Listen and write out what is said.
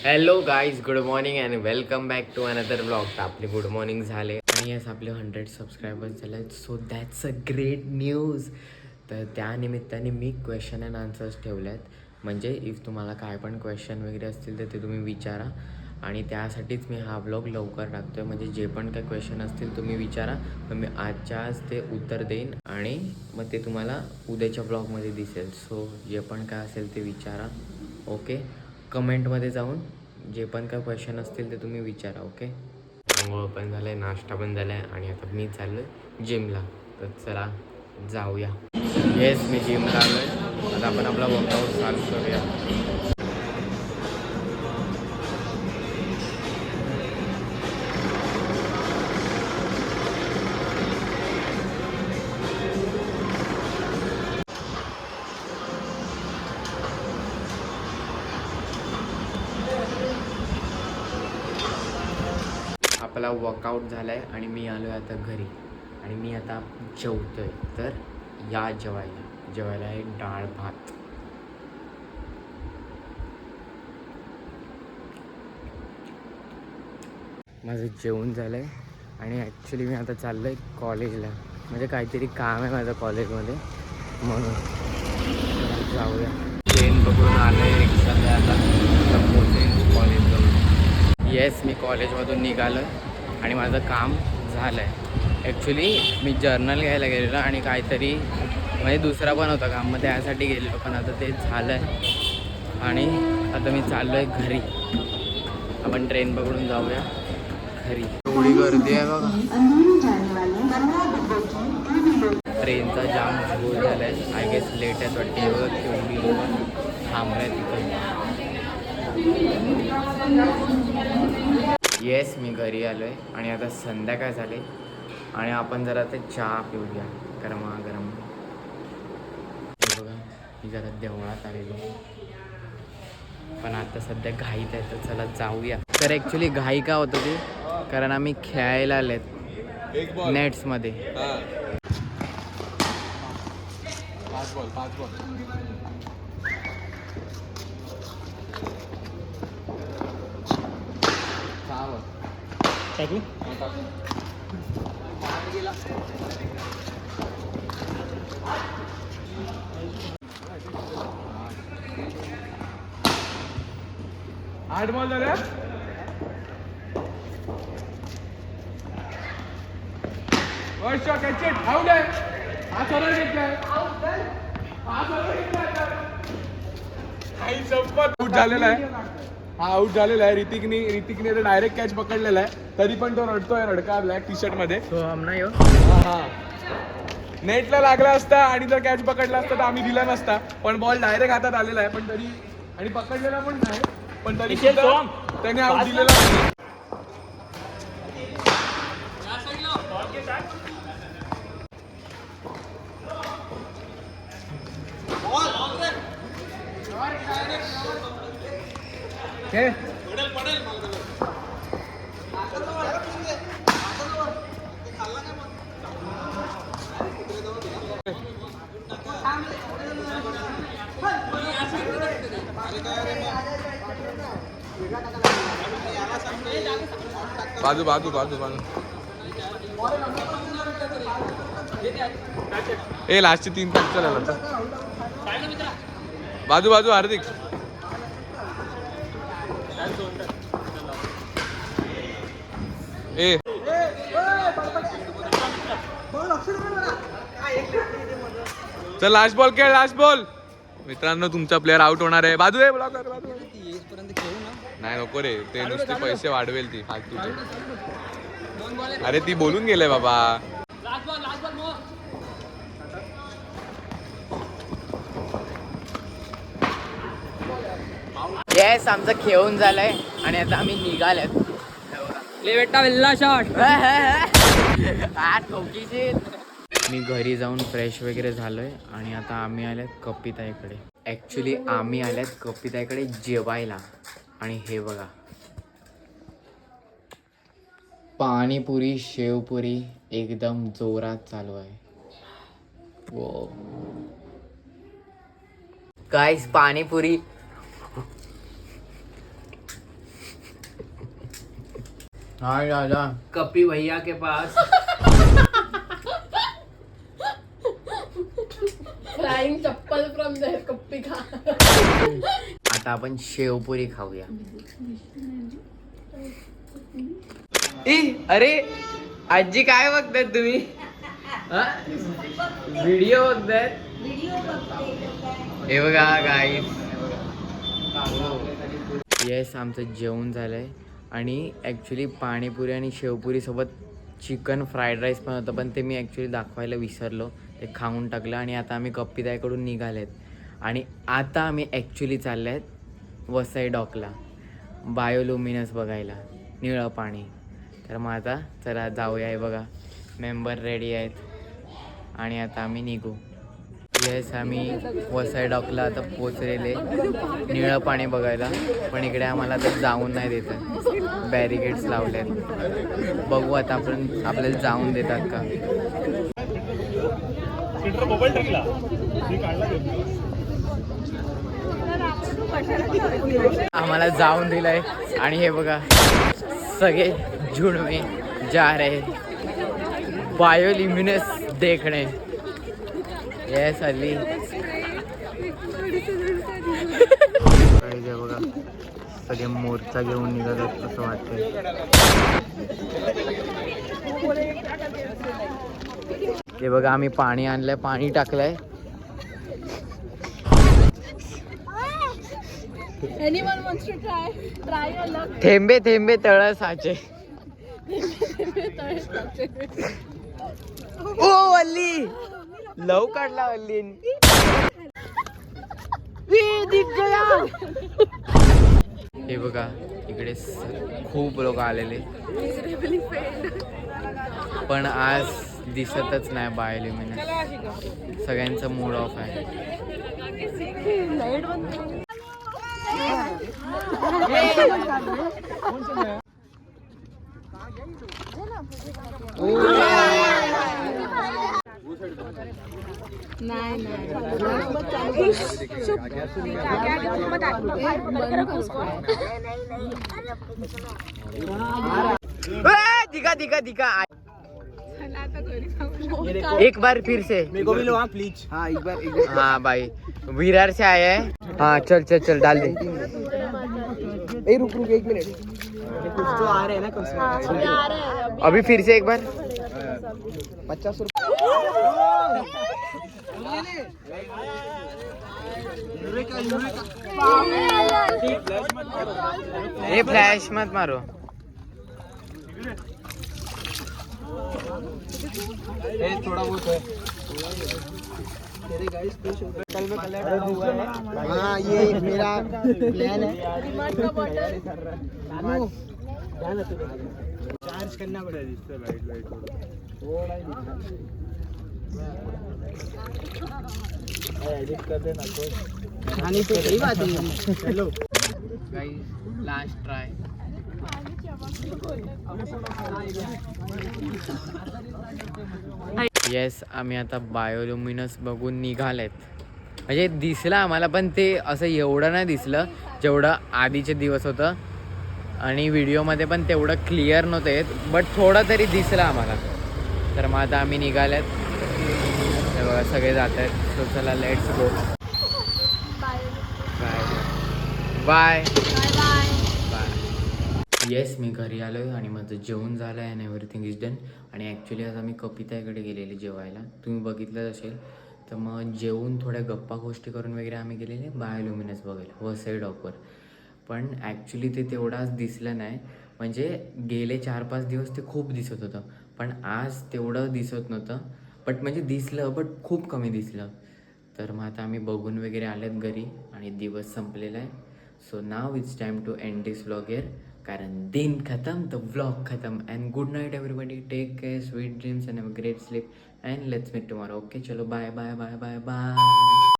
Hello guys, good morning and welcome back to another blog. तर आपले good morning झाले आणि यस आपले 100 सबस्क्रायबर्स झाले. So that's a great news. तर त्या निमित्ताने मी क्वेश्चन अँड आन्सर्स ठेवले आहेत. म्हणजे इफ तुम्हाला काय पण क्वेश्चन वगैरे असतील तर ते तुम्ही विचारा. आणि त्यासाठीच मी हा ब्लॉग लवकर टाकतो आहे. म्हणजे जे पण काय क्वेश्चन असतील तुम्ही विचारा, मग मी आजच्या आज ते उत्तर देईन आणि मग ते तुम्हाला उद्याच्या ब्लॉगमध्ये दिसेल. सो जे पण काय असेल ते विचारा. ओके, कमेंटमध्ये जाऊन जे पण काय क्वेश्चन असतील ते तुम्ही विचारा. ओके, आंघोळ पण झालं आहे, नाश्ता पण झाला आहे आणि आता मी चाललो आहे जिमला. तर चला जाऊया. येस, मी जिमला आलो आहे. आता आपण आपला वर्कआउट चालू करूया. आपला वर्कआउट झाला आहे आणि मी आलो आहे आता घरी आणि मी आता जेवतो आहे. तर या जेवायला आहे डाळ भात. माझं जेवण झालं आहे आणि ॲक्च्युली मी आता चाललो आहे कॉलेजला. म्हणजे काहीतरी काम आहे माझं कॉलेजमध्ये, म्हणून जाऊया. ट्रेन पकडून आलो आहे, रिक्षाला आता पोहोचेन कॉलेजजवळ. येस, मी कॉलेजमधून निघालो आणि माझं काम झालं आहे. ॲक्च्युली मी जर्नल घ्यायला गेलेलो आणि काहीतरी म्हणजे दुसरा पण होता काम, मग त्यासाठी गेलेलो, पण आता ते झालं आहे आणि आता मी चाललो आहे घरी. आपण ट्रेन पकडून जाऊया घरी. एवढी गर्दी आहे बघा, ट्रेनचा जाम फुल झाला आहे. आय गेस लेट आहे वाटते. बघा केवढी लोक थांबलं आहे तिथं. येस, मी घरी आलो आहे आणि आता संध्याकाळ झाले आणि आपण जरा ते चहा पिऊया गरमागरम. हे बघा, मी जरा देवळात आलेलो, पण आता सध्या घाईत आहे, तर चला जाऊया. तर ॲक्च्युली घाई का होतं ती, कारण आम्ही खेळायला आलेत नेट्समध्ये. आठ बॉल झाल्या. आउट झालेला आहे. हा आउट झालेला आहे. ऋतिकने तर डायरेक्ट कॅच पकडलेला आहे, तरी पण तो रडतोय. रडका ब्लॅक टी शर्ट मध्ये. नेटला लागला असता आणि जर कॅच पकडला असता तर आम्ही दिला नसता, पण बॉल डायरेक्ट हातात आलेला आहे. पण तरी आणि पकडलेला पण नाही, पण तरी त्याने आउट दिलेला नाही. बाजू बाजू बाजू बाजू. ए लास्टचे 3 पॉईंट चला. बाजू बाजू हार्दिक. ए चल, लास्ट बॉल खेळ, लास्ट बॉल. मित्रांनो, तुमचा प्लेअर आउट होणार आहे. बाजू आहे ब्लॉकर, बाजू. नाही नको रे, ते नुसते पैसे वाढवेल ती फालतूचे. अरे ती बोलून गेले बाबा. येस, आमचं खेळून झालंय आणि आता आम्ही निघालेत. बेटा विल्ला शॉट. मी घरी जाऊन फ्रेश वगैरे झालोय आणि आता आम्ही आल्यात कपिताईकडे. ॲक्च्युली आम्ही आल्यात कपिताईकडे जेवायला आणि हे बघा, पाणीपुरी शेवपुरी एकदम जोरात चालू आहे. वो गाईस, पाणीपुरी हाँ दादा कपी भैया के पास फ्लाइंग चप्पल फ्रॉम देअर कप्पी खा. आता आपण शेवपुरी खाऊया. अरे आजी काय बघताय तुम्ही? व्हिडिओ बघताय? हे बघा गाईस. येस आमचं जेवण झालंय आणि ॲक्च्युली पाणीपुरी आणि शेवपुरी सोबत चिकन फ्राईड राईस पण होतं, पण ते मी ॲक्च्युली दाखवायला विसरलो. ते खाऊन टाकलं आणि आता आम्ही कप्पीताईकडून निघालेत आणि आता आम्ही ॲक्च्युली चालले आहेत वसई डॉकला बायोल्युमिनस बघायला, निळं पाणी. तर मग आता चला जाऊया. हे बघा मेंबर रेडी आहेत आणि आता आम्ही निघू. येस आम्ही वसई डॉकला आता पोचलेले निळं पाणी बघायला, पण इकडे आम्हाला तर जाऊन नाही देतात, बॅरिकेड्स लावले आहेत. बघू आता आपण आपल्याला जाऊन देतात का. आम्हाला जाऊन दिलंय आणि हे बघा सगळे जुड़वे जा रहे बायोल्युमिनस देखणे. येस अली बघा सगळे मोर्चा घेऊन निघातात असं वाटतंय. हे बघा आम्ही पाणी आणलंय, पाणी टाकलंय. Anyone wants to try? Try your luck. थेंबे थेंबे तळ साचे. ओ अल्ली लव काढला अल्ली. हे बघा इकडे खूप लोक आलेले, पण आज दिसतच नाही बायोल्युमिनस. सगळ्यांचा मूड ऑफ आहे. दिखा दिखा दिखा. एक बार फिर से मेरे को भी लो प्लीज. हाँ एक बार. हाँ भाई विरार से आया है. हाँ चल चल चल डाल दे. रुक रुक 1 मिनट. कुछ तो आ रहे हैं ना, कुछ आ रहे हैं अभी फिर से एक बार. 50 रुपये. ये फ्लैश मत मारो. थोड़ा बहुत है. हाँ ये मेरा प्लान है. चार्ज करना पड़ेगा. एडिट कर देना तो. हाँ नहीं तो सही बात है. चलो गाइस लास्ट ट्राय. येस आम्ही आता बायोल्युमिनस बघून निघालेत. म्हणजे दिसलं आम्हाला, पण ते असं एवढं नाही दिसलं जेवढं आधीचे दिवस होतं, आणि व्हिडिओमध्ये पण तेवढं क्लिअर नव्हतं येत, बट थोडं तरी दिसलं आम्हाला. तर मग आता आम्ही निघालेत. हे बघा सगळे जात आहेत. सो चला let's go. Bye bye. Yes मी घरी आलो आहे आणि माझं जेवण झालं आहे आणि एव्हरीथिंग इज डन. आणि ॲक्च्युली आज आम्ही कपिताईकडे गेलेले जेवायला, तुम्ही बघितलंच असेल. तर मग जेवून थोड्या गप्पा गोष्टी करून वगैरे आम्ही गेलेले बायोल्युमिनस बघायला वसई डॉकवर. पण ॲक्च्युली ते तेवढाच दिसलं नाही. म्हणजे गेले 4-5 दिवस ते खूप दिसत होतं, पण आज तेवढं दिसत नव्हतं. बट म्हणजे दिसलं, बट खूप कमी दिसलं. तर मग आता आम्ही बघून वगैरे आलेत घरी आणि दिवस संपलेला आहे. So now it's time to end this vlog here. कारण दिन खतम तो व्लॉग खतम. And good night everybody. Take care, sweet dreams and have a great sleep and let's meet tomorrow. Okay चलो bye bye bye bye bye.